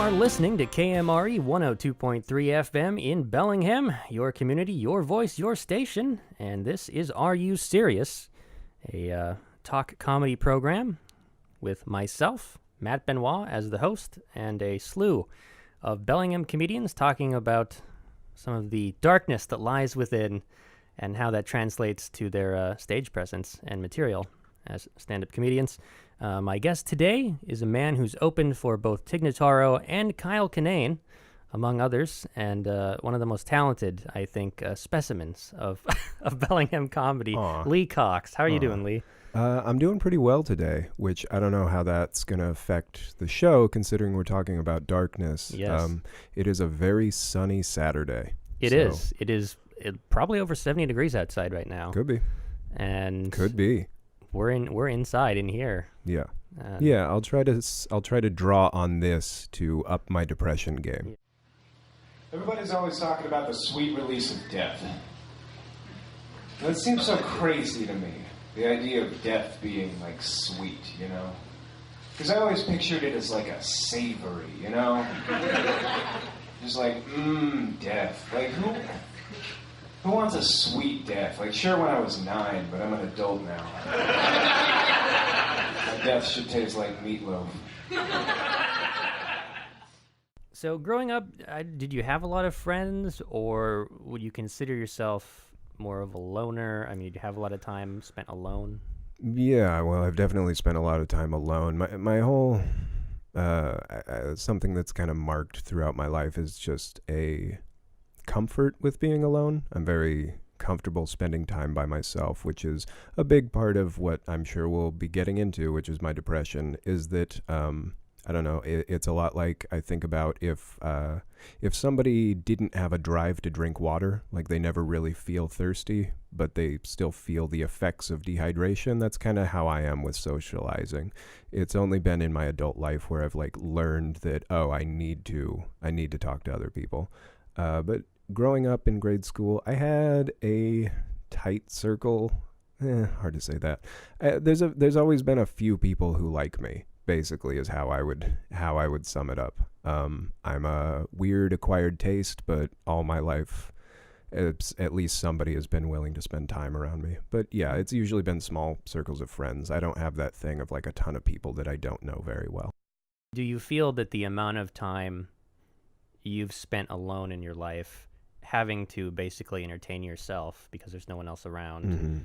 are listening to KMRE 102.3 FM in Bellingham, your community, your voice, your station, and this is Are You Serious, a talk comedy program with myself, Matt Benoit, as the host, and a slew of Bellingham comedians talking about some of the darkness that lies within and how that translates to their stage presence and material as stand-up comedians. My guest today is a man who's opened for both Notaro and Kinane, among others, and one of the most talented, I think, specimens of of Bellingham comedy, Lee Cox. How are you doing, Lee? I'm doing pretty well today, which I don't know how that's going to affect the show, considering we're talking about darkness. Yes. It is a very sunny Saturday. It is. It is probably over 70 degrees outside right now. Could be. And could be. We're inside in here. Yeah. Yeah, I'll try to draw on this to up my depression game. Everybody's always talking about the sweet release of death. That seems so crazy to me. The idea of death being like sweet, you know? Because I always pictured it as like a savory, you know? Just like, death. Like, who wants a sweet death? Like, sure, when I was 9, but I'm an adult now. My death should taste like meatloaf. So, growing up, did you have a lot of friends, or would you consider yourself more of a loner? I mean, did you have a lot of time spent alone? Yeah, well, I've definitely spent a lot of time alone. My whole something that's kind of marked throughout my life is just a comfort with being alone. I'm very comfortable spending time by myself, which is a big part of what I'm sure we'll be getting into, which is my depression, is that I don't know, it's a lot like I think about if somebody didn't have a drive to drink water, like they never really feel thirsty, but they still feel the effects of dehydration. That's kind of how I am with socializing. It's only been in my adult life where I've like learned that, I need to talk to other people. But growing up in grade school, I had a tight circle. Hard to say that. There's always been a few people who like me, basically, is how I would sum it up. I'm a weird acquired taste, but all my life, at least somebody has been willing to spend time around me. But yeah, it's usually been small circles of friends. I don't have that thing of like a ton of people that I don't know very well. Do you feel that the amount of time you've spent alone in your life, having to basically entertain yourself because there's no one else around,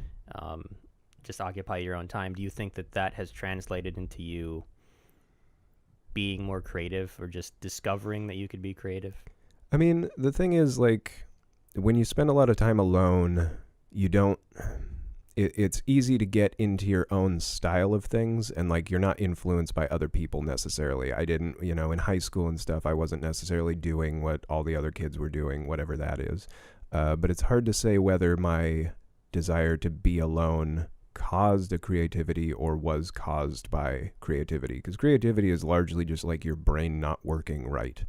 just occupy your own time, do you think that has translated into you being more creative or just discovering that you could be creative? I mean, the thing is, like, when you spend a lot of time alone, it's easy to get into your own style of things, and like you're not influenced by other people necessarily. I didn't, in high school and stuff, I wasn't necessarily doing what all the other kids were doing, whatever that is. But it's hard to say whether my desire to be alone caused a creativity or was caused by creativity, because creativity is largely just like your brain not working right.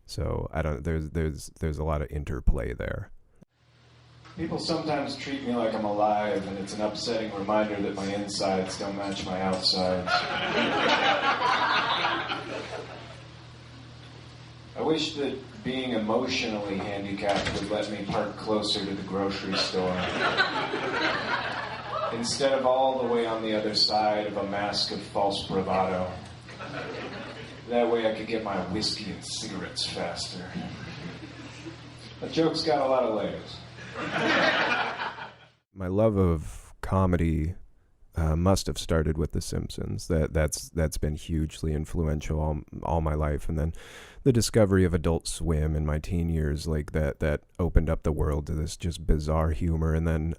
So I don't. There's a lot of interplay there. People sometimes treat me like I'm alive, and it's an upsetting reminder that my insides don't match my outsides. I wish that being emotionally handicapped would let me park closer to the grocery store, instead of all the way on the other side of a mask of false bravado. That way I could get my whiskey and cigarettes faster. That joke's got a lot of legs. My love of comedy must have started with The Simpsons. That's been hugely influential all my life, and then the discovery of Adult Swim in my teen years, like that opened up the world to this just bizarre humor. And then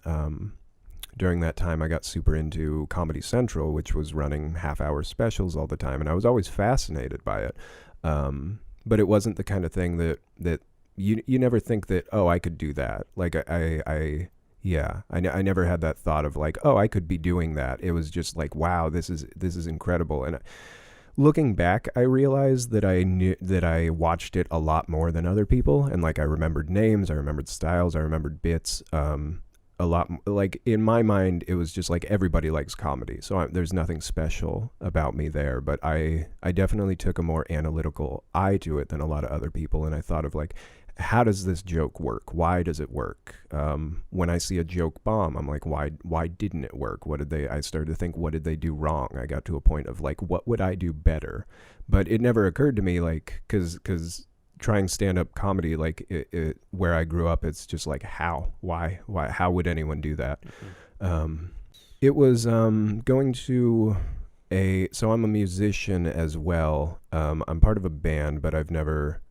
during that time, I got super into Comedy Central, which was running half-hour specials all the time, and I was always fascinated by it. But it wasn't the kind of thing that you never think that, I could do that. Like I never had that thought of like, I could be doing that. It was just like, wow, this is incredible. And looking back, I realized that I knew that I watched it a lot more than other people, and like I remembered names, I remembered styles, I remembered bits. a lot, like in my mind, it was just like everybody likes comedy. So there's nothing special about me there, but I definitely took a more analytical eye to it than a lot of other people. And I thought of like, how does this joke work? Why does it work? When I see a joke bomb, I'm like, why didn't it work? I started to think, what did they do wrong? I got to a point of like, what would I do better? But it never occurred to me, like, cause trying stand-up comedy, like where I grew up, it's just like, why, how would anyone do that? It was going to so I'm a musician as well. I'm part of a band, but I've never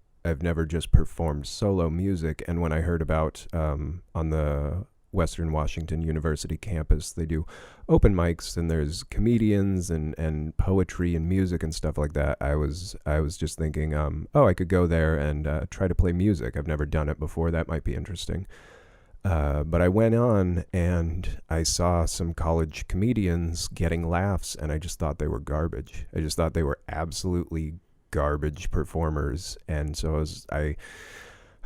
just performed solo music. And when I heard about on the Western Washington University campus, they do open mics and there's comedians and poetry and music and stuff like that. I was just thinking, I could go there and try to play music. I've never done it before. That might be interesting. But I went on and I saw some college comedians getting laughs, and I just thought they were garbage. I just thought they were absolutely garbage performers. And so I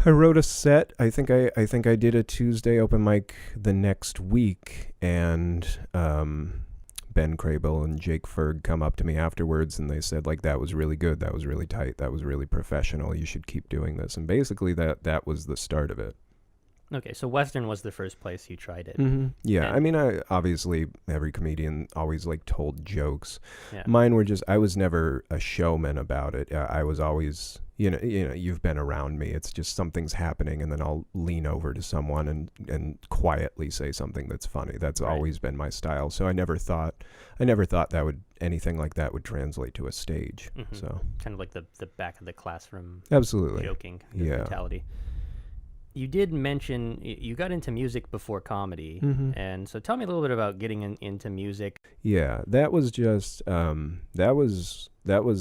wrote a set. I think I did a Tuesday open mic the next week, and Ben Crable and Jake Ferg come up to me afterwards and they said, like, that was really good, that was really tight, that was really professional, you should keep doing this. And basically that was the start of it. Okay, so Western was the first place you tried it. Mm-hmm. Yeah, And I mean, obviously every comedian always like told jokes. Yeah. Mine were just, I was never a showman about it. I was always, you've been around me. It's just something's happening and then I'll lean over to someone and quietly say something that's funny. That's Right. always been my style. So I never thought that anything like that would translate to a stage. Mhm. So Kind of like the back of the classroom absolutely. joking Yeah. mentality. You did mention you got into music before comedy, Mhm. and so tell me a little bit about getting into music. Yeah, that was just that was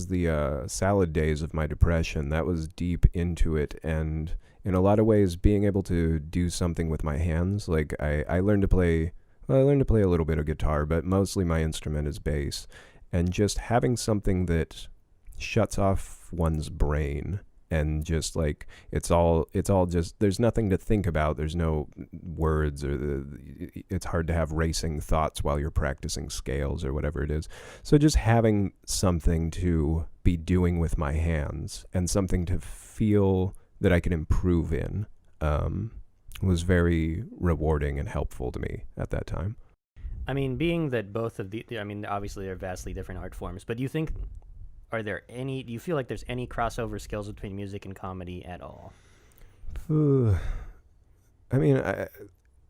the salad days of my depression. That was deep into it, and in a lot of ways, being able to do something with my hands. Like I learned to play. Well, I learned to play a little bit of guitar, but mostly my instrument is bass, and just having something that shuts off one's brain. And just like it's all just, there's nothing to think about. There's no words, it's hard to have racing thoughts while you're practicing scales or whatever it is. So just having something to be doing with my hands and something to feel that I can improve in was very rewarding and helpful to me at that time. I mean, being that both of obviously they're vastly different art forms, but do you feel like there's any crossover skills between music and comedy at all? I mean,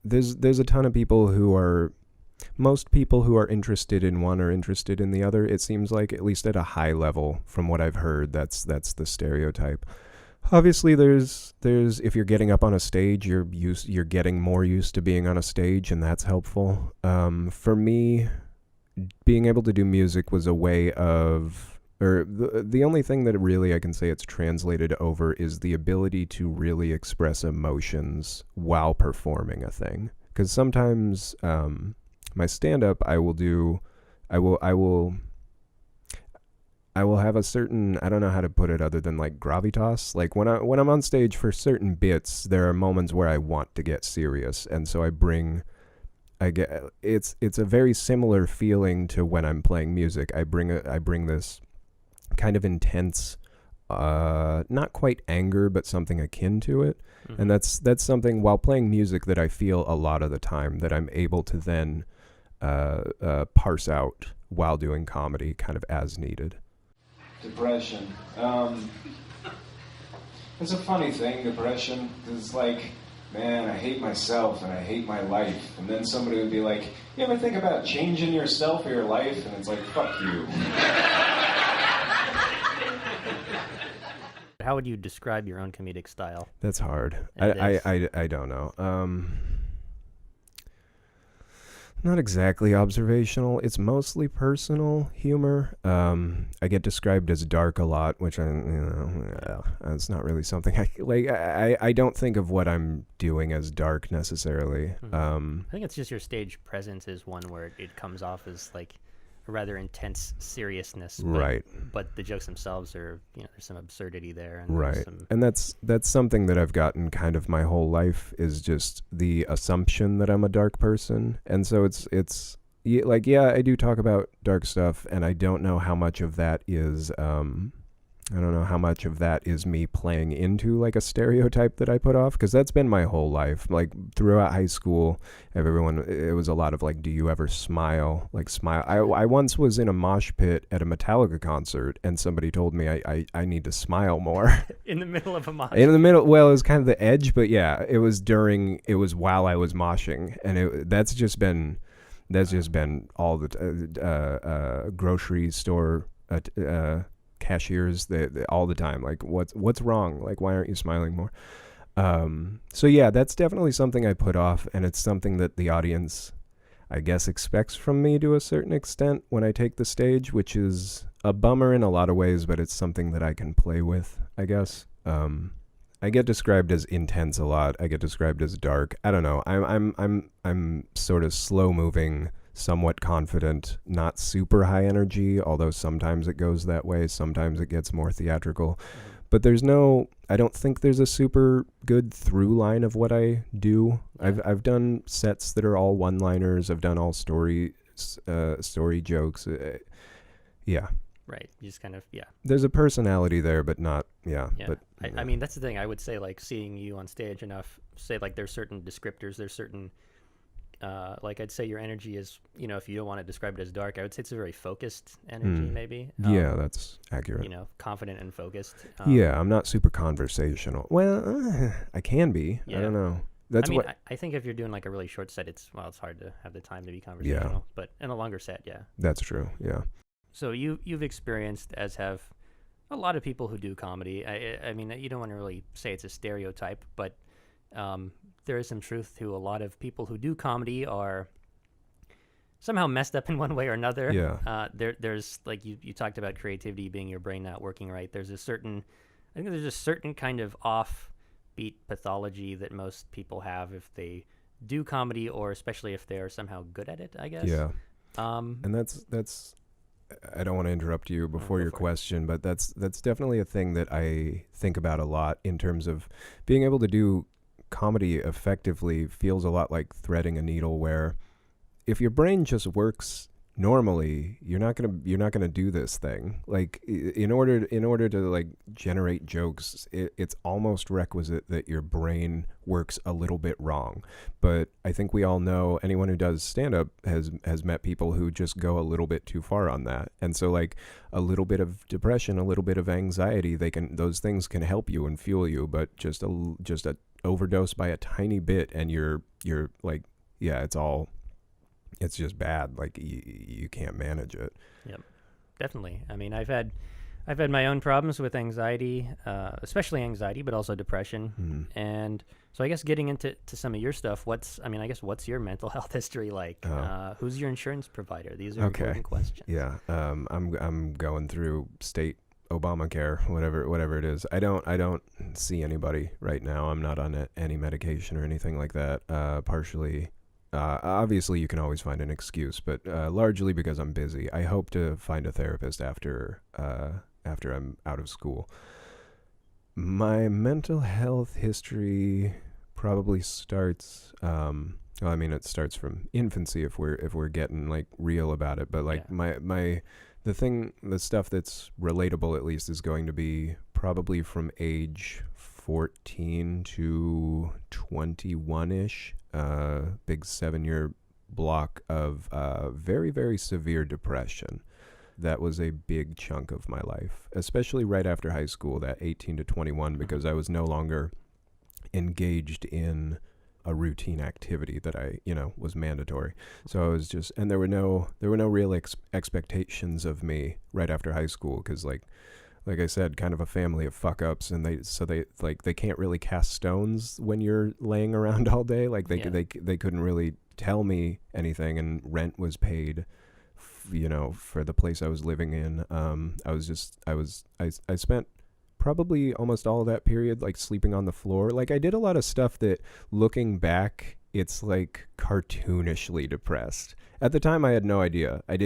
there's a ton of most people who are interested in one are interested in the other. It seems like, at least at a high level, from what I've heard, that's the stereotype. Obviously, there's if you're getting up on a stage, you're getting more used to being on a stage, and that's helpful. For me, being able to do music was a way of, or the only thing that really I can say it's translated over is the ability to really express emotions while performing a thing. Because sometimes my stand-up, I will have a certain, I don't know how to put it other than like gravitas. Like when I'm on stage for certain bits, there are moments where I want to get serious, and so it's a very similar feeling to when I'm playing music. I bring this kind of intense, not quite anger, but something akin to it. Mm-hmm. And that's something while playing music that I feel a lot of the time that I'm able to then parse out while doing comedy kind of as needed. Depression. It's a funny thing, depression. It's like, man, I hate myself and I hate my life. And then somebody would be like, you ever think about changing yourself or your life? And it's like, fuck you. How would you describe your own comedic style? That's hard. It is. I don't know. Not exactly observational. It's mostly personal humor. I get described as dark a lot, which it's not really something I like. I don't think of what I'm doing as dark necessarily. I think it's just your stage presence is one where it comes off as like rather intense seriousness. Right. But the jokes themselves are, there's some absurdity there. And Right. there's some, And that's something that I've gotten kind of my whole life, is just the assumption that I'm a dark person. And so it's like, yeah, I do talk about dark stuff, and I don't know how much of that is I don't know how much of that is me playing into like a stereotype that I put off, because that's been my whole life. Like throughout high school, it was a lot of like, do you ever smile? Like smile. I once was in a mosh pit at a Metallica concert, and somebody told me I need to smile more. in the middle of a mosh. In the middle, well, it was kind of the edge, but yeah, it was while I was moshing, and that's just been all the grocery store cashiers all the time, like what's wrong, like why aren't you smiling more? So yeah, that's definitely something I put off, and it's something that the audience, I guess, expects from me to a certain extent when I take the stage, which is a bummer in a lot of ways, but it's something that I can play with, I guess. I get described as intense a lot. I get described as dark. I don't know. I'm sort of slow moving, somewhat confident, not super high energy, although sometimes it goes that way. Sometimes it gets more theatrical. But I don't think there's a super good through line of what I do. Yeah. I've done sets that are all one-liners. I've done all story jokes. Yeah. Right. You just kind of, yeah. There's a personality there, but not, Yeah. But I mean, that's the thing. I would say, like, seeing you on stage enough, say, like, there's certain descriptors, there's certain, like, I'd say your energy is, if you don't want to describe it as dark, I would say it's a very focused energy, maybe. Yeah, that's accurate. Confident and focused. Yeah, I'm not super conversational. Well, I can be. Yeah. I don't know. I think if you're doing, like, a really short set, it's hard to have the time to be conversational. Yeah. But in a longer set, yeah. That's true, yeah. So you've experienced, as have a lot of people who do comedy. I mean, you don't want to really say it's a stereotype, but there is some truth to a lot of people who do comedy are somehow messed up in one way or another. Yeah. There's, like, you talked about creativity being your brain not working right. I think there's a certain kind of offbeat pathology that most people have if they do comedy, or especially if they're somehow good at it, I guess. Yeah. And that's I don't want to interrupt you before your question, but that's definitely a thing that I think about a lot, in terms of being able to do comedy effectively. Feels a lot like threading a needle, where if your brain just works normally, you're not gonna do this thing. Like in order to like generate jokes, it's almost requisite that your brain works a little bit wrong. But I think we all know, anyone who does stand up has met people who just go a little bit too far on that. And so, like, a little bit of depression, a little bit of anxiety, those things can help you and fuel you, but just a overdose by a tiny bit, and you're like, yeah, it's just bad. Like you can't manage it. Yep, definitely. I mean, I've had my own problems with anxiety, especially anxiety, but also depression. Mm-hmm. And so I guess getting into some of your stuff, what's your mental health history like? Who's your insurance provider? These are important questions. Yeah. I'm going through state Obamacare, whatever it is. I don't see anybody right now. I'm not on any medication or anything like that. Partially. Obviously, you can always find an excuse, but largely because I'm busy. I hope to find a therapist after I'm out of school. My mental health history probably starts. It starts from infancy if we're getting like real about it. But like the stuff that's relatable, at least, is going to be probably from age 14 to 21-ish. Big 7-year block of very, very severe depression. That was a big chunk of my life, especially right after high school, that 18 to 21, because I was no longer engaged in a routine activity that was mandatory. So I was just, and there were no real expectations of me right after high school, because like I said, kind of a family of fuck ups, and they can't really cast stones when you're laying around all day. Like they couldn't really tell me anything, and rent was paid, for the place I was living in. I spent probably almost all of that period like sleeping on the floor. Like I did a lot of stuff that, looking back, it's like cartoonishly depressed. At the time, I had no idea. I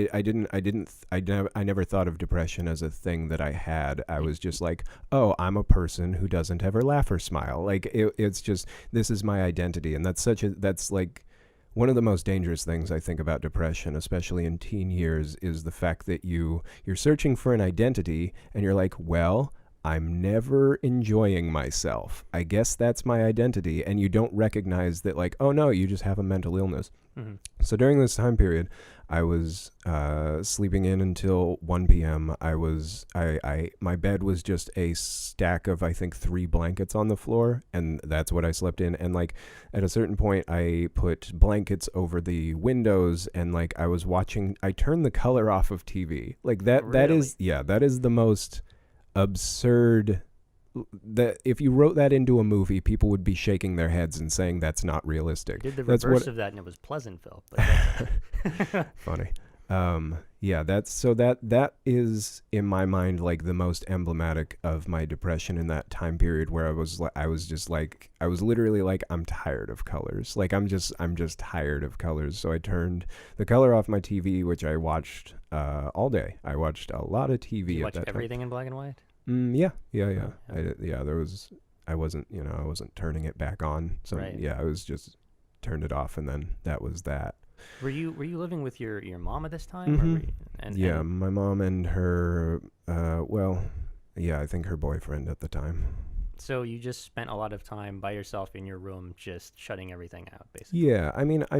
never thought of depression as a thing that I had. I was just like, oh, I'm a person who doesn't ever laugh or smile. Like it's just, this is my identity. And that's like one of the most dangerous things I think about depression, especially in teen years, is the fact that you're searching for an identity and you're like, well, I'm never enjoying myself. I guess that's my identity. And you don't recognize that, like, oh no, you just have a mental illness. Mm-hmm. So during this time period, I was sleeping in until 1 p.m. My bed was just a stack of, I think, 3 blankets on the floor, and that's what I slept in. And like at a certain point, I put blankets over the windows, and like I turned the color off of TV. Like that. Really? That is the most absurd. That if you wrote that into a movie, people would be shaking their heads and saying that's not realistic. Did the That's reverse of that, and it was Pleasantville. But Funny. That is in my mind like the most emblematic of my depression in that time period, where I was literally like, I'm tired of colors. Like I'm just tired of colors. So I turned the color off my TV, which I watched all day. I watched a lot of TV. you at watch that everything in black and white? Yeah. Yeah. I wasn't turning it back on. So Right. yeah, I was just turned it off, and then that was that. Were you living with your mom at this time? Mhm. Or Yeah, and my mom and her, I think her boyfriend at the time. so you just spent a lot of time by yourself in your room, just shutting everything out, basically. Yeah, I mean, I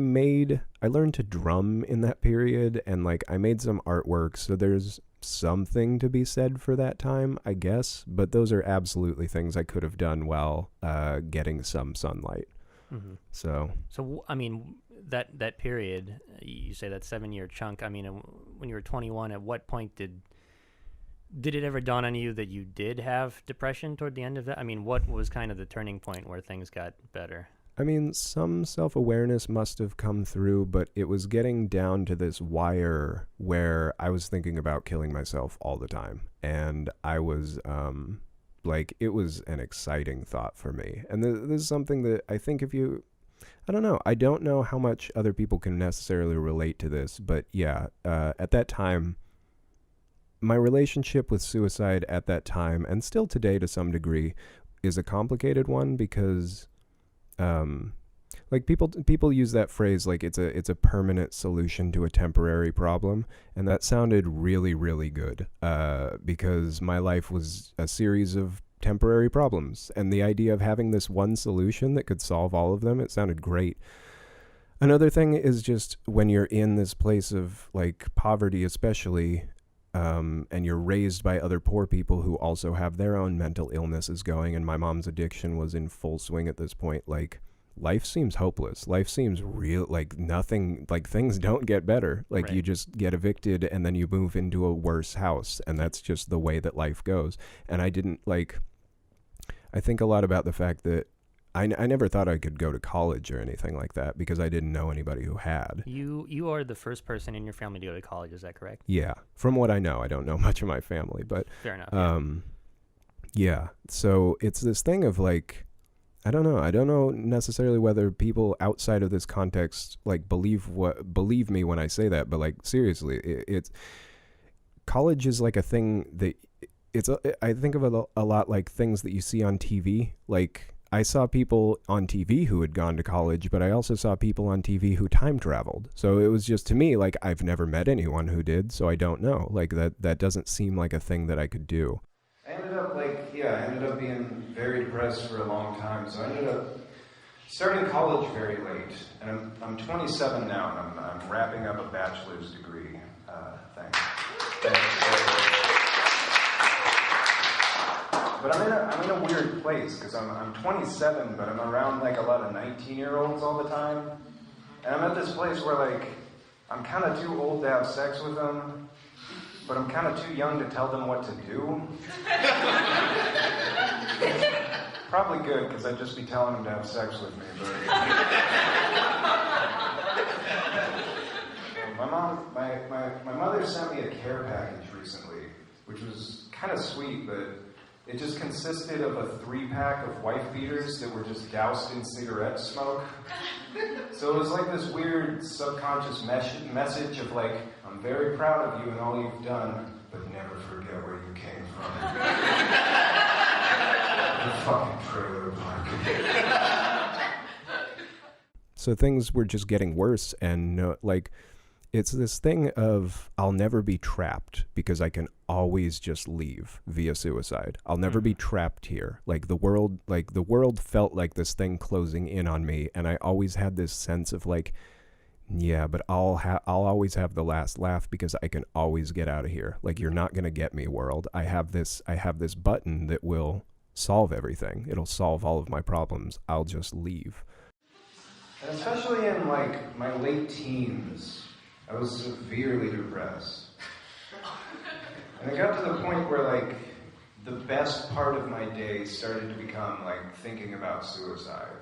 learned to drum in that period, and like I made some artwork, so there's something to be said for that time, I guess, but those are absolutely things I could have done while getting some sunlight. Mm-hmm. So, I mean, that period, you say that 7-year chunk. I mean, when you were 21, at what point did it ever dawn on you that you did have depression toward the end of that? I mean, what was kind of the turning point where things got better? I mean, some self-awareness must have come through, but it was getting down to this wire where I was thinking about killing myself all the time. And I was, it was an exciting thought for me. And this is something that I think I don't know. I don't know how much other people can necessarily relate to this, but yeah, at that time, my relationship with suicide at that time, and still today to some degree, is a complicated one because like people use that phrase like it's a permanent solution to a temporary problem, and that sounded really, really good because my life was a series of temporary problems, and the idea of having this one solution that could solve all of them, it sounded great. Another thing is just when you're in this place of like poverty, especially, and you're raised by other poor people who also have their own mental illnesses going, and my mom's addiction was in full swing at this point, like life seems hopeless. Life seems real, like nothing, like things don't get better. Like Right. you just get evicted and then you move into a worse house, and that's just the way that life goes. And I think a lot about the fact that I never thought I could go to college or anything like that because I didn't know anybody who had. You are the first person in your family to go to college, is that correct? Yeah, from what I know, I don't know much of my family, but Fair enough. yeah. So it's this thing of like, I don't know necessarily whether people outside of this context like believe me when I say that, but like seriously, it's college is like a thing that I think of it a lot like things that you see on TV. Like I saw people on TV who had gone to college, but I also saw people on TV who time traveled. So it was just, to me, like I've never met anyone who did, so I don't know. Like that doesn't seem like a thing that I could do. I ended up being very depressed for a long time, so I ended up starting college very late. And I'm 27 now, and I'm wrapping up a bachelor's degree. Thanks. But I'm in a weird place, because I'm 27, but I'm around like a lot of 19-year-olds all the time. And I'm at this place where like, I'm kind of too old to have sex with them, but I'm kind of too young to tell them what to do. Probably good, because I'd just be telling them to have sex with me, but... My mother sent me a care package recently, which was kind of sweet, but it just consisted of a 3-pack of wife beaters that were just doused in cigarette smoke. So it was like this weird subconscious message of like, I'm very proud of you and all you've done, but never forget where you came from. The fucking trailer park. So things were just getting worse, and like, it's this thing of I'll never be trapped because I can always just leave via suicide. I'll never be trapped here. Like the world felt like this thing closing in on me, and I always had this sense of like, yeah, but I'll always have the last laugh because I can always get out of here. Like, you're not gonna get me, world. I have this button that will solve everything. It'll solve all of my problems. I'll just leave. And especially in like my late teens, I was severely depressed. And it got to the point where like the best part of my day started to become like thinking about suicide.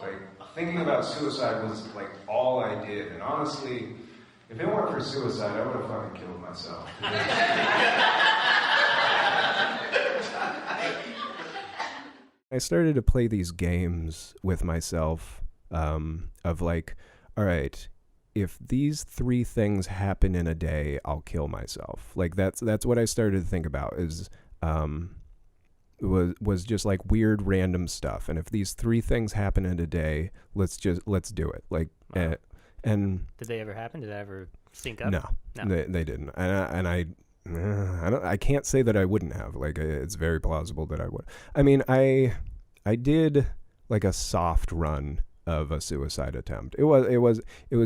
Like thinking about suicide was like all I did. And honestly, if it weren't for suicide, I would have fucking killed myself. I started to play these games with myself of like, all right, if these 3 things happen in a day, I'll kill myself. Like that's what I started to think about is was just like weird random stuff. And if these 3 things happen in a day, let's do it. Like, wow. And did they ever happen? Did that ever sync up? No. They didn't. And I can't say that I wouldn't have. Like, it's very plausible that I would. I mean, I did like a soft run of a suicide attempt. It was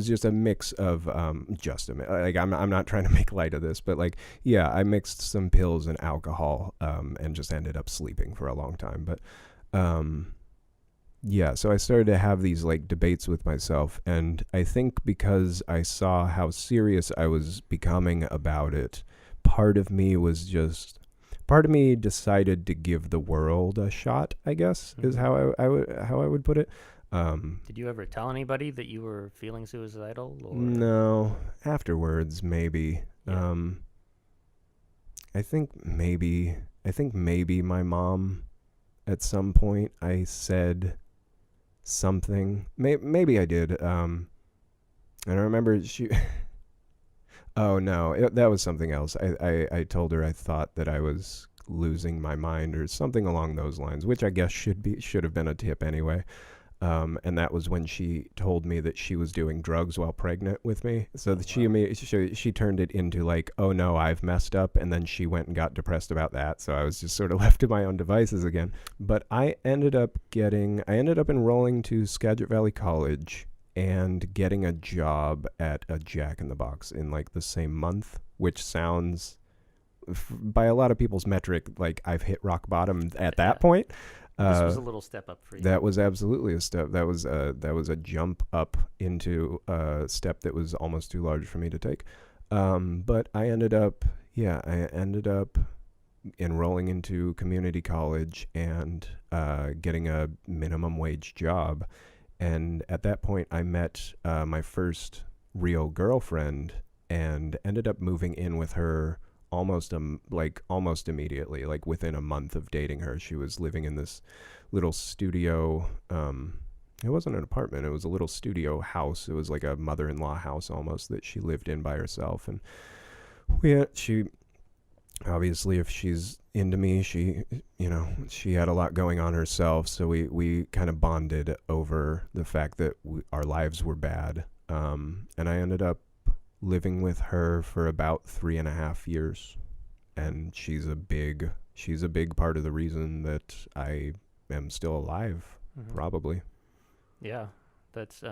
just a mix of like I'm not trying to make light of this, but like, yeah, I mixed some pills and alcohol and just ended up sleeping for a long time. But yeah, so I started to have these like debates with myself, and I think because I saw how serious I was becoming about it, part of me decided to give the world a shot, I guess, is how I would put it. Did you ever tell anybody that you were feeling suicidal? Or? No, afterwards maybe. Yeah. I think maybe my mom at some point I said something. Maybe I did. And I remember she. Oh no, that was something else. I told her I thought that I was losing my mind or something along those lines, which I guess should have been a tip anyway. And that was when she told me that she was doing drugs while pregnant with me. So that she turned it into like, oh no, I've messed up. And then she went and got depressed about that. So I was just sort of left to my own devices again. But I ended up enrolling to Skagit Valley College and getting a job at a Jack in the Box in like the same month, which sounds, by a lot of people's metric, like I've hit rock bottom at that point. This was a little step up for you. That was absolutely a step. That was a jump up into a step that was almost too large for me to take. But I ended up enrolling into community college and getting a minimum wage job. And at that point, I met my first real girlfriend and ended up moving in with her almost immediately, like within a month of dating her. She was living in this little studio. It wasn't an apartment. It was a little studio house. It was like a mother-in-law house almost that she lived in by herself. And she obviously, if she's into me, she had a lot going on herself. So we kind of bonded over the fact that our lives were bad. And I ended up living with her for about 3.5 years, and she's a big part of the reason that I am still alive. Probably. Yeah, that's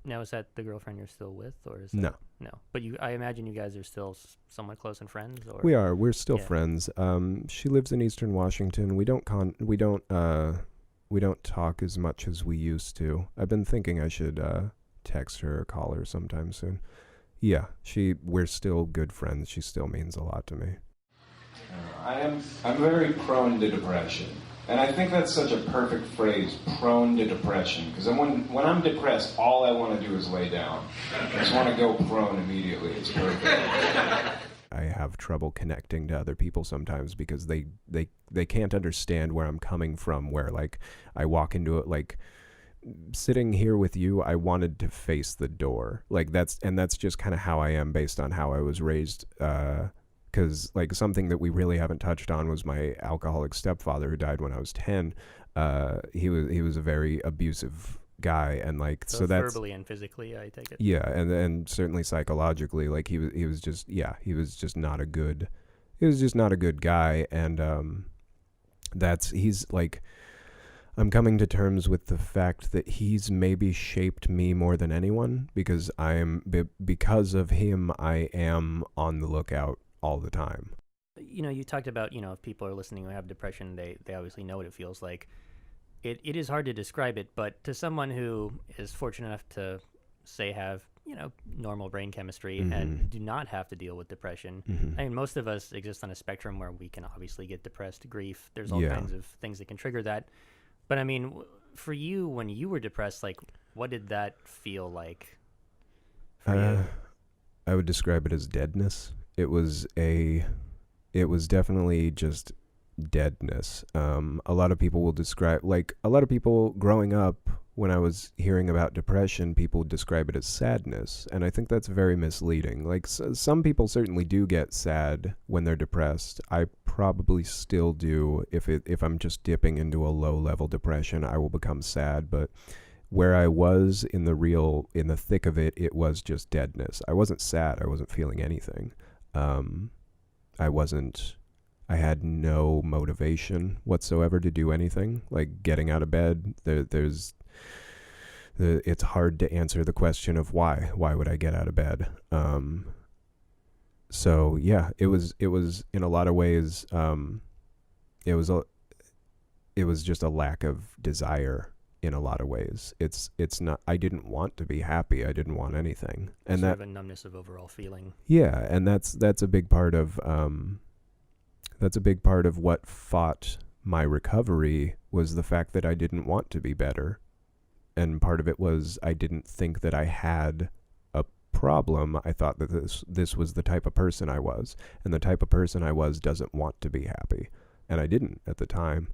now, is that the girlfriend you're still with, or is that, no? But I imagine you guys are still somewhat close and friends, or we're still friends. She lives in Eastern Washington. We don't talk as much as we used to. I've been thinking I should text her or call her sometime soon. Yeah, we're still good friends. She still means a lot to me. I'm very prone to depression. And I think that's such a perfect phrase, prone to depression. Because when I'm depressed, all I want to do is lay down. I just want to go prone immediately. It's perfect. I have trouble connecting to other people sometimes because they can't understand where I'm coming from, where like I walk into it like sitting here with you, I wanted to face the door. Like that's just kind of how I am based on how I was raised. Because like something that we really haven't touched on was my alcoholic stepfather who died when I was 10. He was a very abusive guy, and like so that's verbally and physically, I take it. Yeah, and certainly psychologically, like he was just not a good guy, and he's like, I'm coming to terms with the fact that he's maybe shaped me more than anyone, because because of him I am on the lookout all the time. You talked about, if people are listening who have depression, they obviously know what it feels like. It is hard to describe it, but to someone who is fortunate enough to, say, have, normal brain chemistry and do not have to deal with depression. I mean, most of us exist on a spectrum where we can obviously get depressed, grief. There's all kinds of things that can trigger that. But I mean, for you, when you were depressed, like, what did that feel like for you? I would describe it as deadness. It was definitely just deadness. A lot of people will describe, like, a lot of people growing up, when I was hearing about depression, people would describe it as sadness, and I think that's very misleading. Like, some people certainly do get sad when they're depressed. I probably still do. If I'm just dipping into a low-level depression, I will become sad, but where I was in the thick of it, it was just deadness. I wasn't sad. I wasn't feeling anything. I had no motivation whatsoever to do anything, like getting out of bed. It's hard to answer the question of why. Why would I get out of bed? So yeah, it was in a lot of ways, it was just a lack of desire in a lot of ways. It's not, I didn't want to be happy. I didn't want anything. And sort of a numbness of overall feeling. Yeah. And that's a big part of, what fought my recovery, was the fact that I didn't want to be better. And part of it was I didn't think that I had a problem. I thought that this was the type of person I was. And the type of person I was doesn't want to be happy. And I didn't at the time.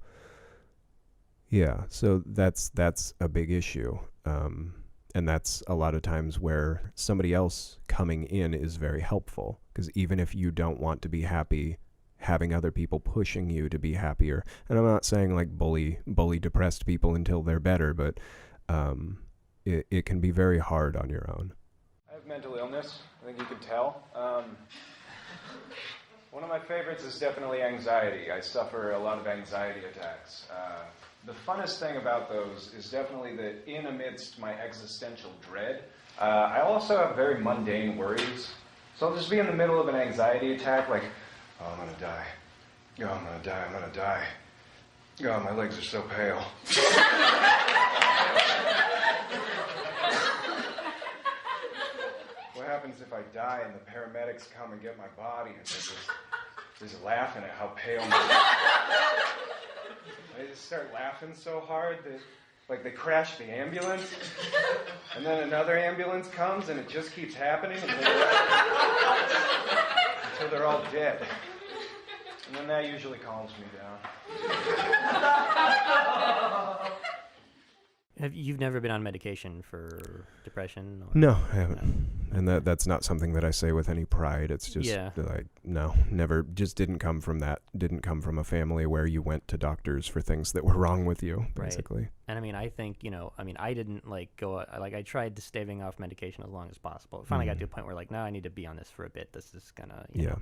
Yeah, so that's a big issue. And that's a lot of times where somebody else coming in is very helpful. Because even if you don't want to be happy, having other people pushing you to be happier. And I'm not saying like bully depressed people until they're better, but it can be very hard on your own. I have mental illness. I think you can tell. One of my favorites is definitely anxiety. I suffer a lot of anxiety attacks. The funnest thing about those is definitely that in amidst my existential dread, I also have very mundane worries. So I'll just be in the middle of an anxiety attack, like, oh, I'm going to die. Oh, I'm going to die. I'm going to die. Oh, my legs are so pale. What happens if I die and the paramedics come and get my body and they're just laughing at how pale they just start laughing so hard that, like, they crash the ambulance, and then another ambulance comes, and it just keeps happening until they're all dead. And then that usually calms me down. You've never been on medication for depression? Or? No, I haven't. No. And that's not something that I say with any pride. It's just like, no, never, just didn't come from that. Didn't come from a family where you went to doctors for things that were wrong with you, basically. Right. And I mean, I think, I didn't I tried staving off medication as long as possible. It finally got to a point where like, no, I need to be on this for a bit. This is gonna, you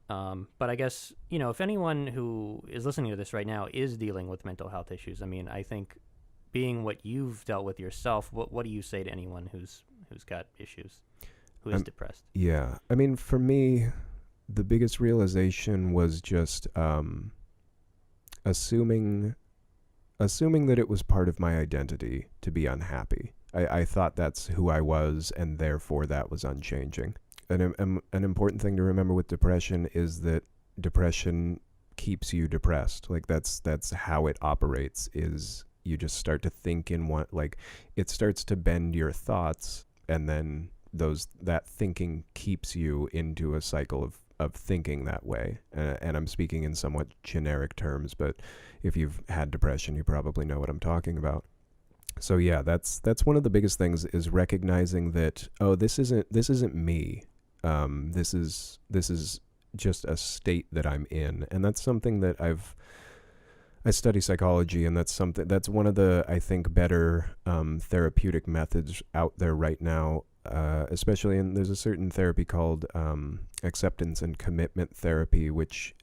know. But I guess, if anyone who is listening to this right now is dealing with mental health issues, I mean, I think being what you've dealt with yourself, what do you say to anyone who's got issues, who is depressed? Yeah. I mean, for me, the biggest realization was just assuming that it was part of my identity to be unhappy. I thought that's who I was, and therefore that was unchanging. An important thing to remember with depression is that depression keeps you depressed. Like that's how it operates, is you just start to think in one, like it starts to bend your thoughts, and then that thinking keeps you into a cycle of thinking that way. And I'm speaking in somewhat generic terms, but if you've had depression, you probably know what I'm talking about. So yeah, that's one of the biggest things, is recognizing that, oh, this isn't me. This is just a state that I'm in, and that's something that I study psychology, and that's one of the, I think, better therapeutic methods out there right now. Especially there's a certain therapy called acceptance and commitment therapy, which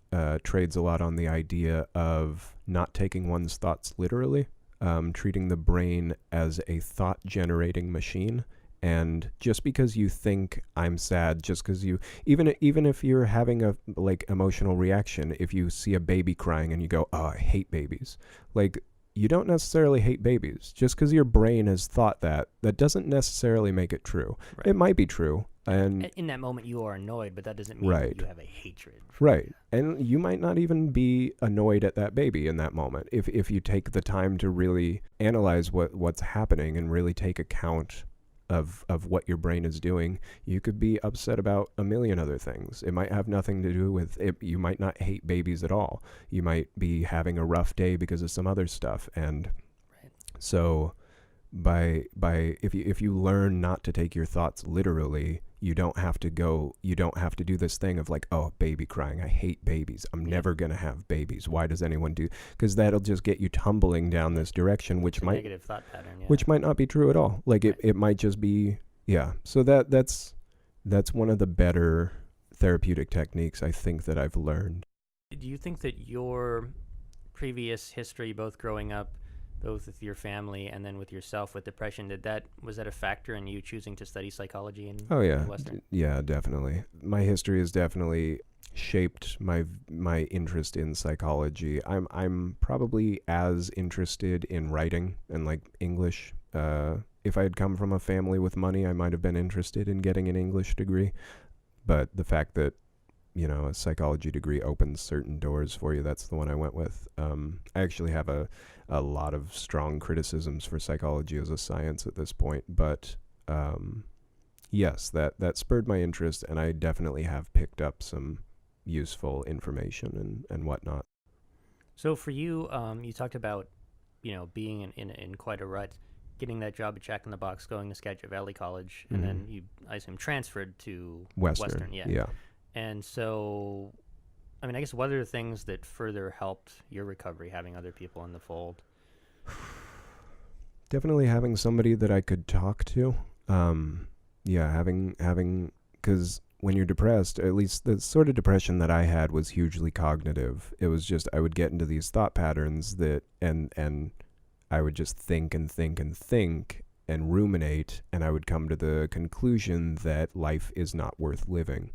trades a lot on the idea of not taking one's thoughts literally, treating the brain as a thought-generating machine. And just because you think I'm sad, just because even if you're having a emotional reaction, if you see a baby crying and you go, oh, I hate babies, you don't necessarily hate babies. Just because your brain has thought that doesn't necessarily make it true. Right. It might be true. And in that moment you are annoyed, but that doesn't mean right. that you have a hatred. Right. And you might not even be annoyed at that baby in that moment. If you take the time to really analyze what's happening and really take account of what your brain is doing, you could be upset about a million other things. It might have nothing to do with it. You might not hate babies at all. You might be having a rough day because of some other stuff. And right. So if you learn not to take your thoughts literally, you don't have to do this thing of oh, baby crying, I hate babies, I'm never going to have babies, why does anyone do, because that'll just get you tumbling down this direction, which might negative thought pattern, which might not be true at all. Right. It might just be, so that's one of the better therapeutic techniques, I think, that I've learned. Do you think that your previous history, both growing up, both with your family and then with yourself with depression, was that a factor in you choosing to study psychology in Western? Yeah, definitely. My history has definitely shaped my interest in psychology. I'm probably as interested in writing and English. If I had come from a family with money, I might have been interested in getting an English degree. But the fact that a psychology degree opens certain doors for you, that's the one I went with. I actually have a lot of strong criticisms for psychology as a science at this point, but yes, that spurred my interest, and I definitely have picked up some useful information and whatnot. So for you, you talked about being in quite a rut, getting that job at Jack in the Box, going to Skagit Valley College, and then you, I assume, transferred to Western. Yeah. And so, I mean, I guess what are the things that further helped your recovery, having other people in the fold? Definitely having somebody that I could talk to. Having, because when you're depressed, at least the sort of depression that I had was hugely cognitive. It was just, I would get into these thought patterns and I would just think and think and think and ruminate, and I would come to the conclusion that life is not worth living.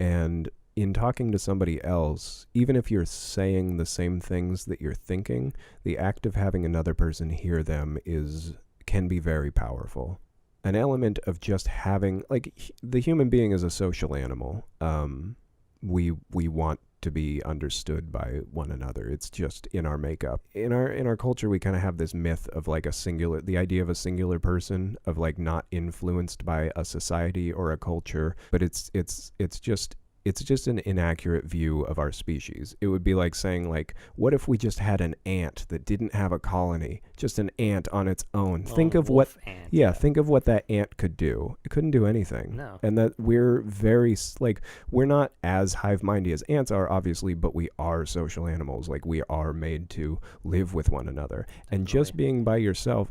And in talking to somebody else, even if you're saying the same things that you're thinking, the act of having another person hear them can be very powerful. An element of just having, the human being is a social animal. We want to be understood by one another. It's just in our makeup. In our culture, we kind of have this myth of the idea of a singular person, of not influenced by a society or a culture, but it's just an inaccurate view of our species. It would be like saying, what if we just had an ant that didn't have a colony, just an ant on its own? Think of what that ant could do. It couldn't do anything. No. And that we're very, we're not as hive-mindy as ants are, obviously, but we are social animals. We are made to live with one another. Definitely. And just being by yourself,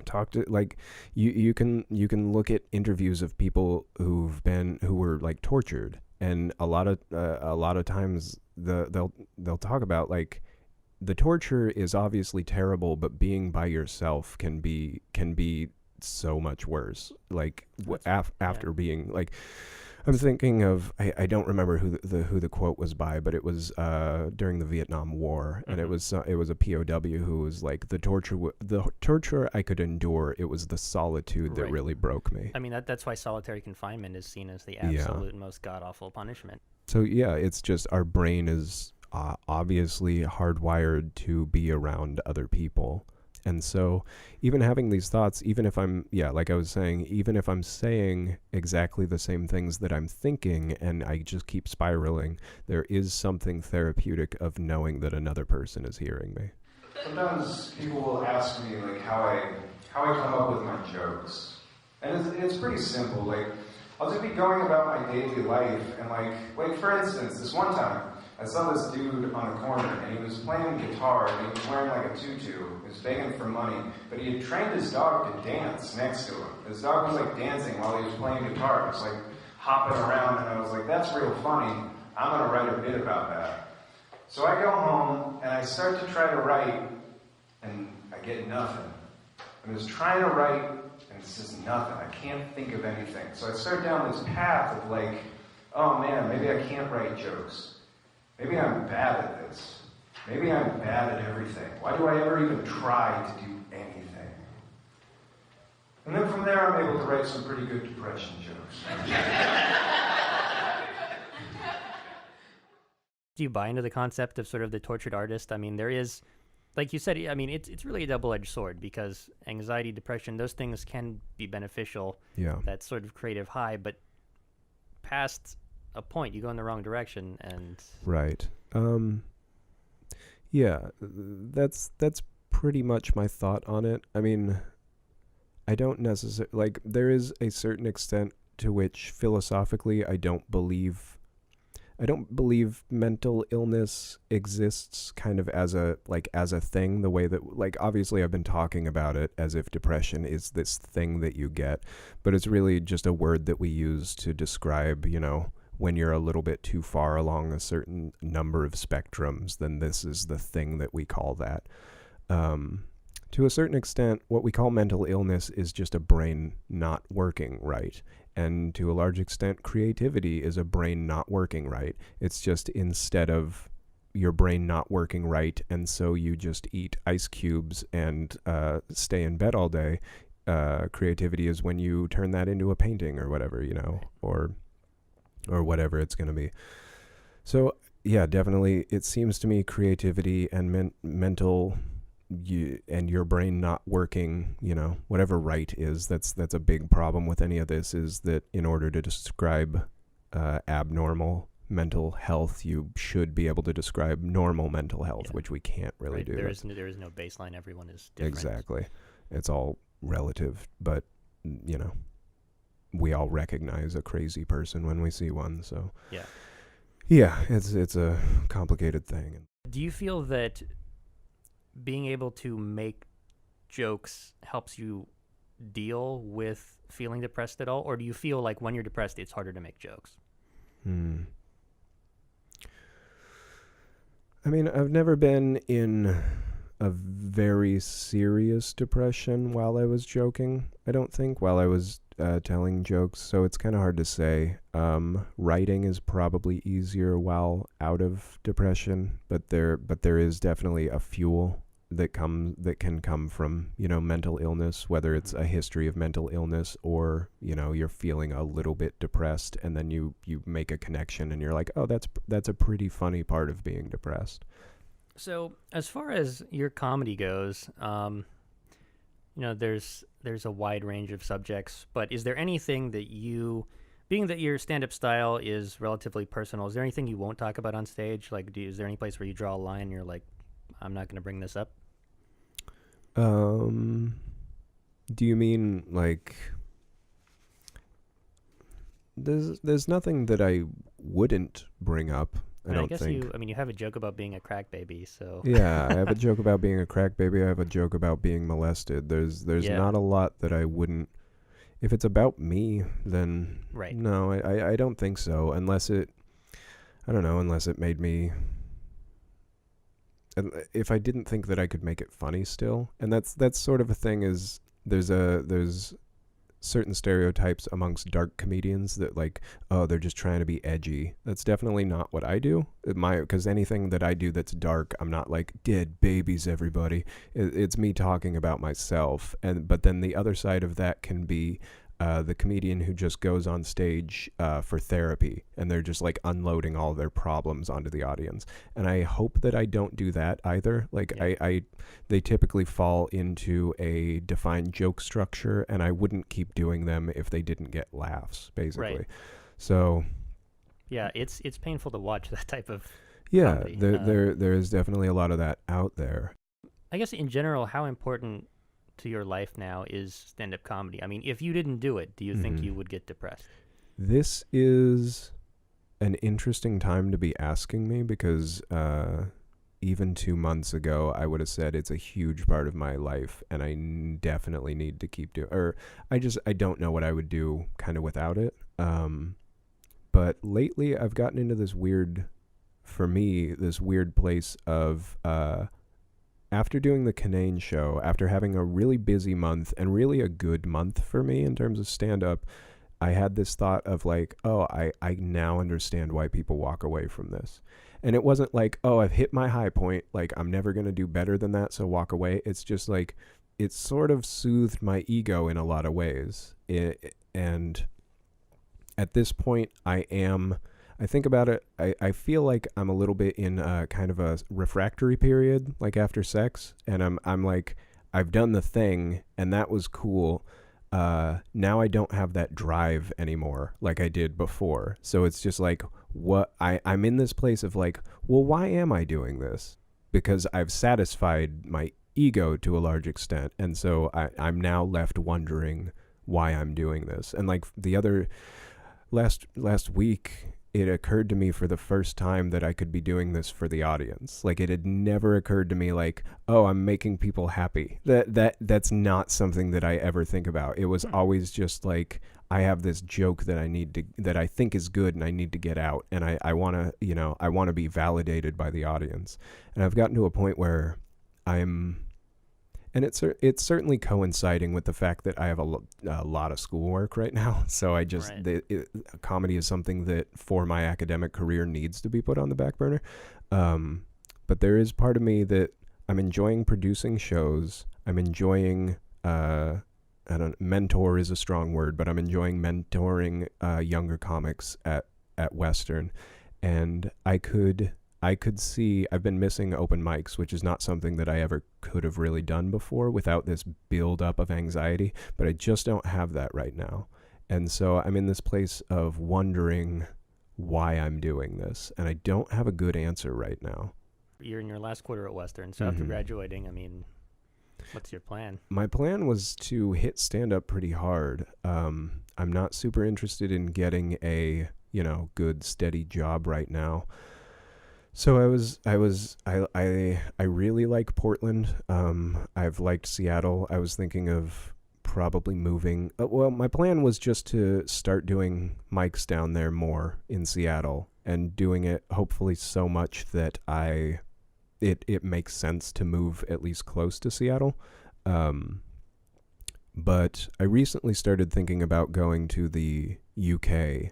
talk to you can look at interviews of people who were tortured, and a lot of times they'll talk about the torture is obviously terrible, but being by yourself can be so much worse. After being I'm thinking of, I don't remember who the quote was by, but it was during the Vietnam War, and it was a POW who was the torture I could endure. It was the solitude that really broke me. I mean, that's why solitary confinement is seen as the absolute most god-awful punishment. So yeah, it's just our brain is obviously hardwired to be around other people. And so even having these thoughts, even if I'm saying exactly the same things that I'm thinking and I just keep spiraling, there is something therapeutic of knowing that another person is hearing me. Sometimes people will ask me like how I come up with my jokes, and it's pretty simple. Like I'll just be going about my daily life, and like for instance, this one time I saw this dude on the corner, and he was playing guitar, and he was wearing like a tutu. He was begging for money, but he had trained his dog to dance next to him. His dog was like dancing while he was playing guitar. It was like hopping around, and I was like, that's real funny. I'm gonna write a bit about that. So I go home, and I start to try to write, and I get nothing. I was trying to write, and it's just nothing. I can't think of anything. So I start down this path of like, oh man, maybe I can't write jokes. Maybe I'm bad at this. Maybe I'm bad at everything. Why do I ever even try to do anything? And then from there, I'm able to write some pretty good depression jokes. Do you buy into the concept of sort of the tortured artist? I mean, there is, like you said, I mean, it's really a double-edged sword because anxiety, depression, those things can be beneficial. Yeah. That sort of creative high, but past a point, you go in the wrong direction, and Right. Yeah, that's pretty much my thought on it. I mean, I don't necessarily, like, there is a certain extent to which philosophically I don't believe mental illness exists kind of as a thing, the way that, like, obviously I've been talking about it as if depression is this thing that you get, but it's really just a word that we use to describe, you know, when you're a little bit too far along a certain number of spectrums, then this is the thing that we call that. To a certain extent, what we call mental illness is just a brain not working right. And to a large extent, creativity is a brain not working right. It's just instead of your brain not working right, and so you just eat ice cubes and stay in bed all day, creativity is when you turn that into a painting or whatever, you know, or whatever it's going to be. So, yeah, definitely, it seems to me creativity and mental... and your brain not working, you know, whatever right is, that's a big problem with any of this, is that in order to describe abnormal mental health, you should be able to describe normal mental health, which we can't really do. There is no baseline. Everyone is different. Exactly. It's all relative, but, you know, we all recognize a crazy person when we see one, so... Yeah, it's a complicated thing. Do you feel that being able to make jokes helps you deal with feeling depressed at all? Or do you feel like when you're depressed, it's harder to make jokes? I mean, I've never been in a very serious depression while I was joking, I don't think, while I was telling jokes, so it's kind of hard to say. Writing is probably easier while out of depression, but there is definitely a fuel that can come from, you know, mental illness, whether it's a history of mental illness or, you know, you're feeling a little bit depressed and then you make a connection and you're like, oh, that's a pretty funny part of being depressed. So as far as your comedy goes, you know, there's a wide range of subjects, but is there anything that being that your stand-up style is relatively personal, is there anything you won't talk about on stage? Like, is there any place where you draw a line and you're like, I'm not going to bring this up? Do you mean, like, there's nothing that I wouldn't bring up, I don't think. You have a joke about being a crack baby, so... Yeah, I have a joke about being a crack baby. I have a joke about being molested. There's not a lot that I wouldn't... If it's about me, then... Right. No, I don't think so, unless it made me... If I didn't think that I could make it funny still, and that's sort of a thing, is there's certain stereotypes amongst dark comedians that, like, oh, they're just trying to be edgy. That's definitely not what I do. Because anything that I do that's dark, I'm not like, dead babies, everybody. It's me talking about myself, but then the other side of that can be the comedian who just goes on stage for therapy, and they're just like unloading all their problems onto the audience. And I hope that I don't do that either. Like, yeah. They typically fall into a defined joke structure, and I wouldn't keep doing them if they didn't get laughs, basically. Right. So, yeah, it's painful to watch that type of yeah, comedy. there is definitely a lot of that out there. I guess in general, how important to your life now is stand-up comedy? I mean, if you didn't do it, do you think you would get depressed? This is an interesting time to be asking me because even 2 months ago, I would have said it's a huge part of my life and I definitely need to keep doing, or I don't know what I would do kind of without it. But lately I've gotten into this weird place of, after doing the Kinane show, after having a really busy month and really a good month for me in terms of stand-up, I had this thought of like, oh, I now understand why people walk away from this. And it wasn't like, oh, I've hit my high point, like I'm never going to do better than that, so walk away. It's just like, it sort of soothed my ego in a lot of ways. And at this point, I think about it, I feel like I'm a little bit in kind of a refractory period, like after sex. And I'm like, I've done the thing and that was cool. Now I don't have that drive anymore like I did before. So it's just like, I'm in this place of like, well, why am I doing this? Because I've satisfied my ego to a large extent. And so I'm now left wondering why I'm doing this. And like the other last week, it occurred to me for the first time that I could be doing this for the audience. Like it had never occurred to me like, oh, I'm making people happy. That's not something that I ever think about. It was always just like, I have this joke that that I think is good and I need to get out. And I want to be validated by the audience. And I've gotten to a point where and it's certainly coinciding with the fact that I have a lot of schoolwork right now. So I just, comedy is something that for my academic career needs to be put on the back burner. But there is part of me that I'm enjoying producing shows. I'm enjoying, mentor is a strong word, but I'm enjoying mentoring younger comics at Western. And I could see, I've been missing open mics, which is not something that I ever could have really done before without this build up of anxiety, but I just don't have that right now. And so I'm in this place of wondering why I'm doing this, and I don't have a good answer right now. You're in your last quarter at Western, so after graduating, I mean, what's your plan? My plan was to hit stand-up pretty hard. I'm not super interested in getting a, good steady job right now. So I really like Portland. I've liked Seattle. I was thinking of probably moving. Well, my plan was just to start doing mics down there more in Seattle and doing it hopefully so much that it makes sense to move at least close to Seattle. But I recently started thinking about going to the UK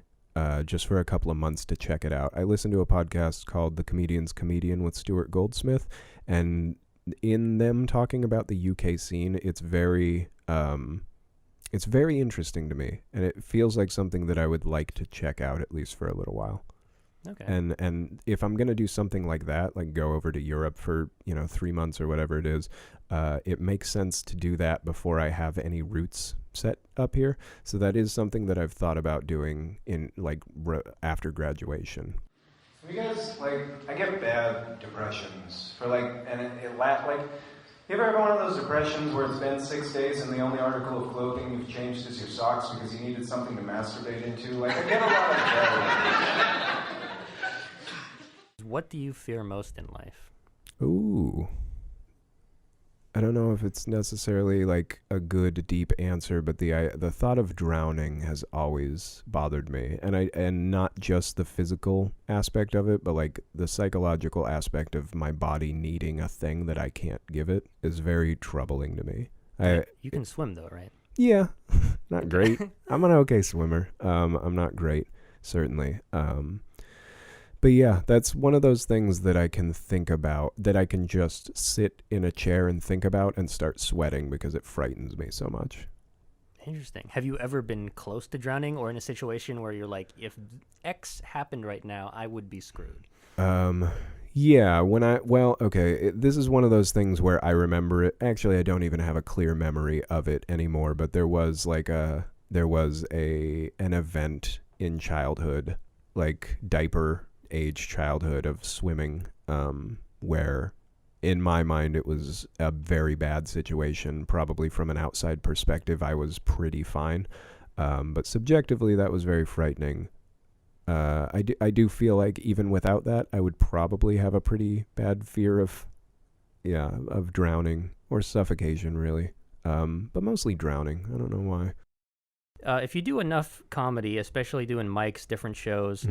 just for a couple of months to check it out. I listened to a podcast called The Comedian's Comedian with Stuart Goldsmith, and in them talking about the UK scene, it's very interesting to me, and it feels like something that I would like to check out at least for a little while. Okay. And if I'm going to do something like that, like go over to Europe for, 3 months or whatever it is, it makes sense to do that before I have any roots set up here. So that is something that I've thought about doing in after graduation. You guys, I get bad depressions for and it you ever have one of those depressions where it's been 6 days and the only article of clothing you've changed is your socks because you needed something to masturbate into? I get a lot of that. What do you fear most in life? Ooh. I don't know if it's necessarily a good deep answer, but the thought of drowning has always bothered me, and not just the physical aspect of it, but the psychological aspect of my body needing a thing that I can't give it is very troubling to me. You can swim though, right? Yeah, not great. I'm an okay swimmer. I'm not great, certainly. But yeah, that's one of those things that I can think about, that I can just sit in a chair and think about and start sweating because it frightens me so much. Interesting. Have you ever been close to drowning or in a situation where you're like, if X happened right now, I would be screwed? Yeah, this is one of those things where I remember it. Actually, I don't even have a clear memory of it anymore, but there was an event in childhood, diaper age childhood of swimming, where in my mind, it was a very bad situation. Probably from an outside perspective, I was pretty fine. But subjectively, that was very frightening. I do feel like even without that, I would probably have a pretty bad fear of drowning or suffocation, really. But mostly drowning. I don't know why. If you do enough comedy, especially doing mics, different shows,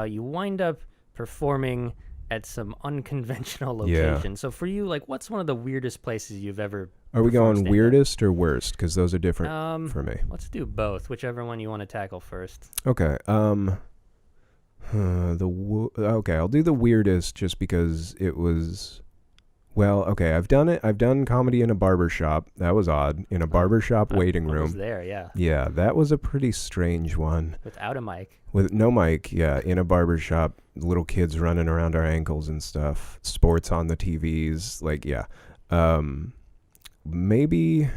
you wind up performing at some unconventional locations. So for you, like, what's one of the weirdest places you've ever Are we performed going stand-up? weirdest or worst? Because those are different for me. Let's do both, whichever one you want to tackle first. Okay. Okay, I'll do the weirdest just because it was... Well, okay, I've done it. I've done comedy in a barber shop. That was odd. In a barber shop waiting room. I was there, yeah. Yeah, that was a pretty strange one. Without a mic. With no mic, yeah, in a barber shop, little kids running around our ankles and stuff. Sports on the TVs, like, yeah. Maybe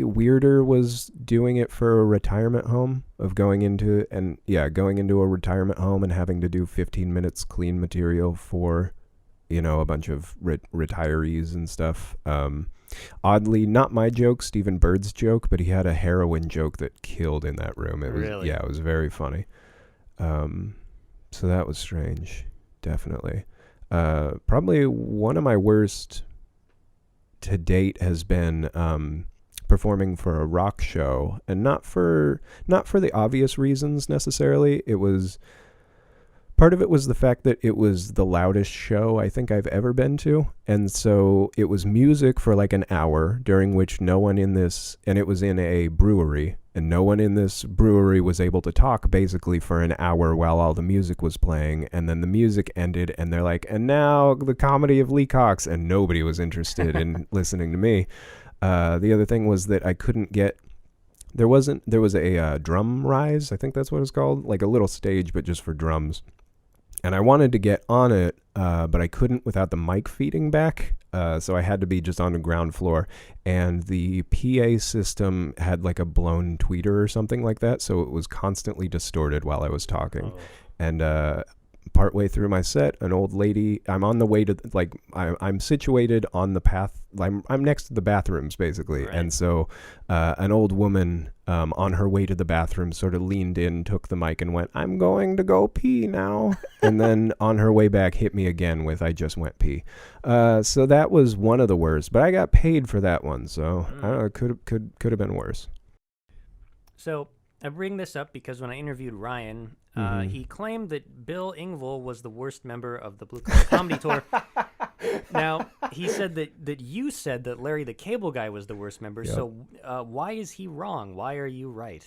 weirder was doing it for a retirement home, of going into a retirement home and having to do 15 minutes clean material for, a bunch of retirees and stuff. Oddly, not my joke, Stephen Bird's joke, but he had a heroin joke that killed in that room. It was, really? Yeah, it was very funny. So that was strange, definitely. Probably one of my worst to date has been performing for a rock show, and not for the obvious reasons necessarily. Part of it was the fact that it was the loudest show I think I've ever been to. And so it was music for like an hour, during which no one in this, and it was in a brewery, and no one in this brewery was able to talk basically for an hour while all the music was playing. And then the music ended, and they're like, and now the comedy of Lee Cox, and nobody was interested in listening to me. The other thing was that I couldn't get... There was a drum rise, I think that's what it's called, like a little stage, but just for drums. And I wanted to get on it, but I couldn't without the mic feeding back. So I had to be just on the ground floor. And the PA system had like a blown tweeter or something like that. So it was constantly distorted while I was talking. Oh. And partway through my set, an old lady, I'm on the way to, like, I'm situated on the path. I'm next to the bathrooms, basically. Right. And so an old woman on her way to the bathroom sort of leaned in, took the mic and went, "I'm going to go pee now." And then on her way back hit me again with, "I just went pee." So that was one of the worst, but I got paid for that one. So I don't know, could have been worse. So I bring this up because when I interviewed Ryan, he claimed that Bill Engvall was the worst member of the Blue Collar Comedy Tour. Now, he said that you said that Larry the Cable Guy was the worst member. Yep. So why is he wrong? Why are you right?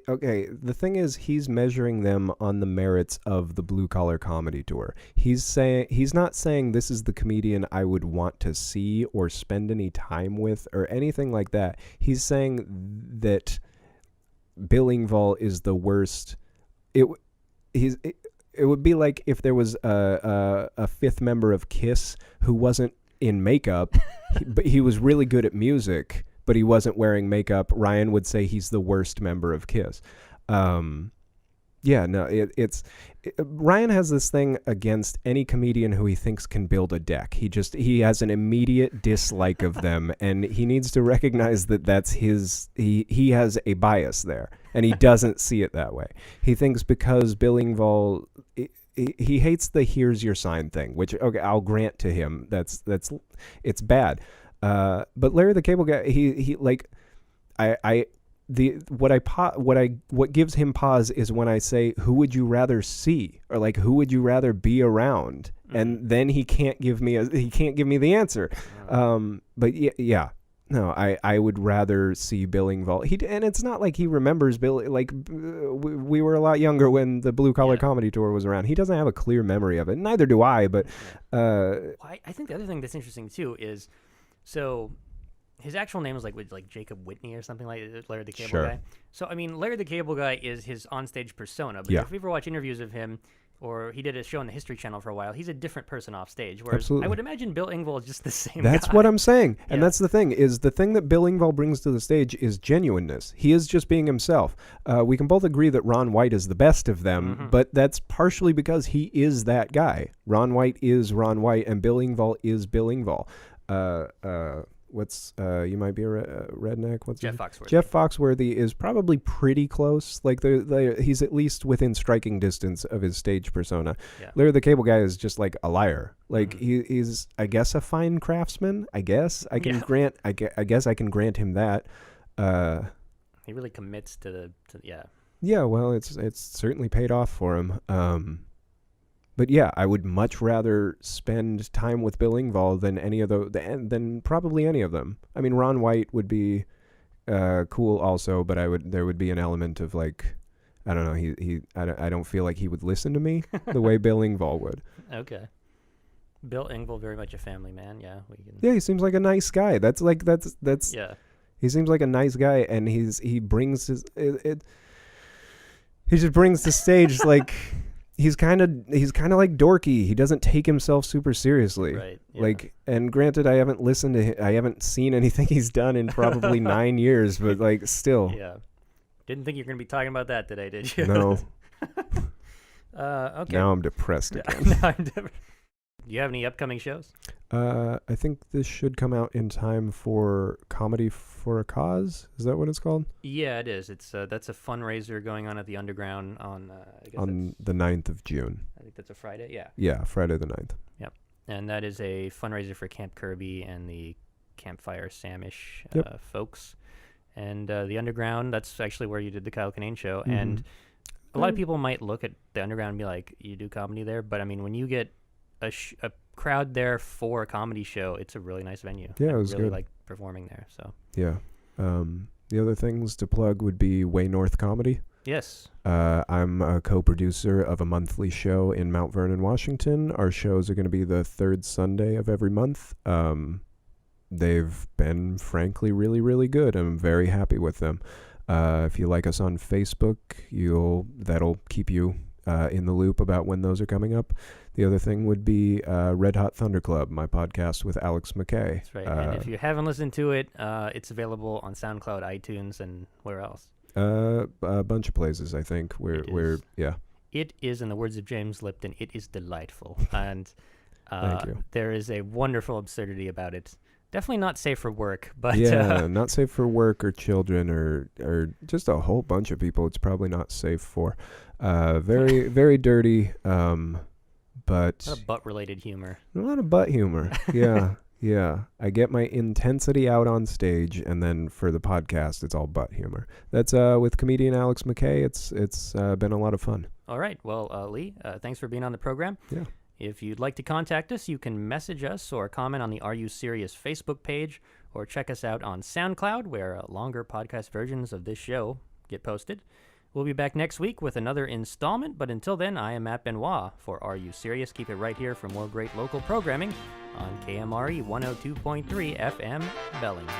Okay, the thing is, he's measuring them on the merits of the Blue Collar Comedy Tour. He's not saying this is the comedian I would want to see or spend any time with or anything like that. He's saying that Bill Engvall is the worst. It would be like if there was a fifth member of Kiss who wasn't in makeup, but he was really good at music, but he wasn't wearing makeup. Ryan would say he's the worst member of Kiss. Ryan has this thing against any comedian who he thinks can build a deck. He has an immediate dislike of them, and he needs to recognize that that's his. He has a bias there, and he doesn't see it that way. He thinks because Bill Engvall, he hates the "here's your sign" thing, which, okay, I'll grant to him it's bad. But Larry the Cable Guy, what gives him pause is when I say, "Who would you rather see?" or like, "Who would you rather be around?" And then he can't give me the answer. But yeah. No, I would rather see Bill Engvall. And it's not like he remembers Bill. Like, we were a lot younger when the Blue Collar Comedy Tour was around. He doesn't have a clear memory of it. Neither do I. But I think the other thing that's interesting too is, so his actual name is like Jacob Whitney or something like that, Larry the Cable Guy. So I mean, Larry the Cable Guy is his onstage persona. But if you ever watch interviews of him, Or he did a show on the History Channel for a while. He's a different person off stage. Whereas Absolutely. I would imagine Bill Engvall is just the same That's guy. what I'm saying. And Yeah. that's the thing, is the thing that Bill Engvall brings to the stage is genuineness. He is just being himself. We can both agree that Ron White is the best of them, but that's partially because he is that guy. Ron White is Ron White, and Bill Engvall is Bill Engvall. You might be a redneck. What's Jeff his- Foxworthy. Jeff Foxworthy is probably pretty close. Like he's at least within striking distance of his stage persona. Yeah. Larry the Cable Guy is just like a liar. Like he's, I guess, a fine craftsman. I guess I can grant. I guess I can grant him that. He really commits to yeah. Yeah. Well, it's certainly paid off for him. But yeah, I would much rather spend time with Bill Engvall than probably any of them. I mean, Ron White would be cool also, but there would be an element of like, I don't know, I don't feel like he would listen to me the way Bill Engvall would. Okay. Bill Engvall, very much a family man. Yeah, we can. Yeah, he seems like a nice guy. That's Yeah. He seems like a nice guy, and he brings he just brings the stage like. He's kind of like dorky. He doesn't take himself super seriously. Right. Yeah. Like, and granted, I haven't listened to him, I haven't seen anything he's done in probably 9 years, but like still. Yeah. Didn't think you were going to be talking about that today, did you? No. Okay. Now I'm depressed again. Now I'm different. Do you have any upcoming shows? I think this should come out in time for Comedy for a Cause. Is that what it's called? Yeah, it is. It's that's a fundraiser going on at the Underground on I guess On the 9th of June. I think that's a Friday. Yeah. Yeah, Friday the 9th. And that is a fundraiser for Camp Kirby and the Campfire Samish folks. And the Underground, that's actually where you did the Kyle Kinane show. And a lot of people might look at the Underground and be like, you do comedy there? But I mean, when you get a crowd there for a comedy show, it's a really nice venue. Yeah, it I was really good. like performing there. So Yeah. The other things to plug would be Way North Comedy. yes. I'm a co-producer of a monthly show in Mount Vernon, Washington. Our shows are going to be the third Sunday of every month. They've been, frankly, really, really good. I'm very happy with them. If you like us on Facebook, that'll keep you in the loop about when those are coming up. The other thing would be Red Hot Thunder Club, my podcast with Alex McKay. That's right. And if you haven't listened to it, it's available on SoundCloud, iTunes, and where else? A bunch of places, I think. Yeah. It is, in the words of James Lipton, it is delightful. And Thank you. there is a wonderful absurdity about it. Definitely not safe for work, but Yeah, not safe for work or children or just a whole bunch of people. It's probably not safe for. Very, very dirty, but a lot of butt-related humor. a lot of butt humor. Yeah, yeah. I get my intensity out on stage, and then for the podcast, it's all butt humor. That's with comedian Alex McKay. It's been a lot of fun. All right. Well, Lee, thanks for being on the program. Yeah. If you'd like to contact us, you can message us or comment on the Are You Serious Facebook page, or check us out on SoundCloud, where longer podcast versions of this show get posted. We'll be back next week with another installment, but until then, I am Matt Benoit for Are You Serious? Keep it right here for more great local programming on KMRE 102.3 FM Bellingham.